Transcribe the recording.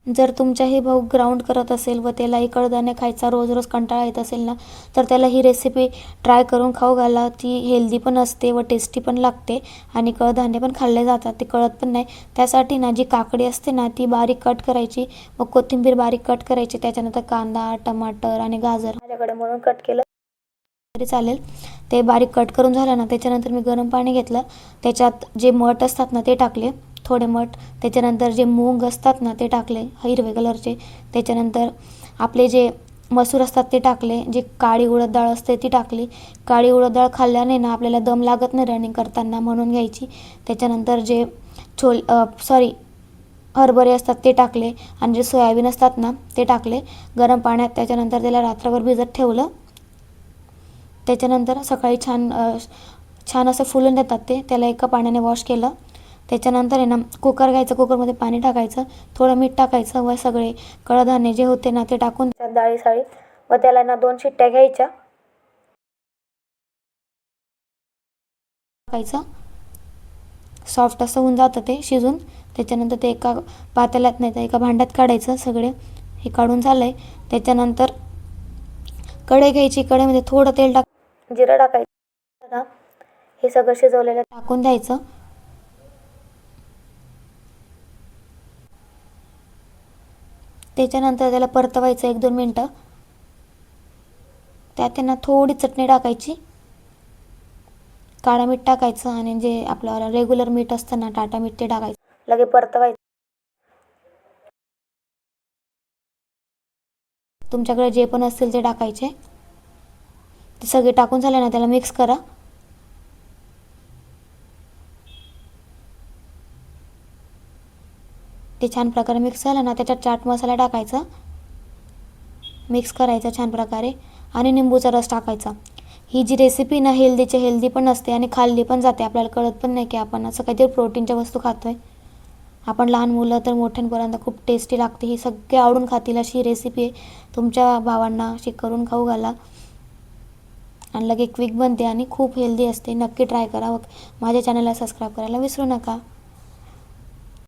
जर तुमचाही भाऊ ग्राउंड करत असेल व त्यालाही कडधान्य खायचा रोज रोज कंटाळा येत असेल ना, तर त्याला ही रेसिपी ट्राय करून खाऊ घाला. ती हेल्दी पण असते व टेस्टी पण लागते आणि कडधान्य पण खाल्ले जातात, ते कळत पण नाही. त्यासाठी ना जी काकडी असते ना ती बारीक कट करायची व कोथिंबीर बारीक कट करायची. त्याच्यानंतर कांदा, टमाटर आणि गाजर माझ्याकडे म्हणून कट केलं तरी चालेल. ते बारीक कट करून झालं ना, त्याच्यानंतर मी गरम पाणी घेतलं. त्याच्यात जे मठ असतात ना ते टाकले, थोडे मठ. त्याच्यानंतर जे मूग असतात ना ते टाकले हिरवे कलरचे. त्याच्यानंतर आपले जे मसूर असतात ते टाकले. जे काळी उडद डाळ असते ती टाकली. काळी उडद डाळ खाल्ल्याने ना आपल्याला दम लागत नाही रनिंग करताना, म्हणून घ्यायची. त्याच्यानंतर जे हरभरे असतात ते टाकले आणि जे सोयाबीन असतात ना ते टाकले गरम पाण्यात. त्याच्यानंतर त्याला रात्रभर भिजत ठेवलं. त्याच्यानंतर सकाळी छान असं फुलून देतात ते. त्याला एका पाण्याने वॉश केलं. त्याच्यानंतर आहे ना कुकर घ्यायचं, कुकरमध्ये पाणी टाकायचं, थोडं मीठ टाकायचं व सगळे कडधान्य जे होते ना ते टाकून डाळी साळी व त्याला ना 2 शिट्ट्या घ्यायच्या. टाकायचं, सॉफ्ट असं होऊन जातं ते शिजून. त्याच्यानंतर ते एका पातेल्यात नाही तर एका भांड्यात काढायचं. सगळे हे काढून झालं आहे. त्याच्यानंतर कढई घ्यायची, कढईमध्ये थोडं तेल जिरं टाकायचं. हे सगळं शिजवलेलं टाकून द्यायचं. त्याच्यानंतर त्याला परतवायचं 1-2 मिनटं. त्यात त्यांना थोडी चटणी टाकायची, काळं मीठ टाकायचं आणि जे आपलं रेग्युलर मीठ असतं ना टाटा मीठ ते टाकायचं. लगे परतवायचं. तुमच्याकडे जे पण असतील ते टाकायचे. ते सगळे टाकून झाले ना त्याला मिक्स करा. ते छान प्रकारे मिक्स झालं ना त्याच्यात चाट मसाला टाकायचा, मिक्स करायचा छान प्रकारे आणि लिंबूचा रस टाकायचा. ही जी रेसिपी ना हेल्दी पण असते आणि खाल्ली पण जाते. आपल्याला कळत पण नाही की आपण असं काहीतरी प्रोटीनच्या वस्तू खातोय. आपण लहान मुलं तर मोठ्यांपर्यंत खूप टेस्टी लागते. ही सगळे आवडून खातील अशी रेसिपी आहे. तुमच्या भावांना अशी करून खाऊ घाला आणि लगे क्विक बनते आणि खूप हेल्दी असते. नक्की ट्राय करा व माझ्या चॅनलला सबस्क्राईब करायला विसरू नका.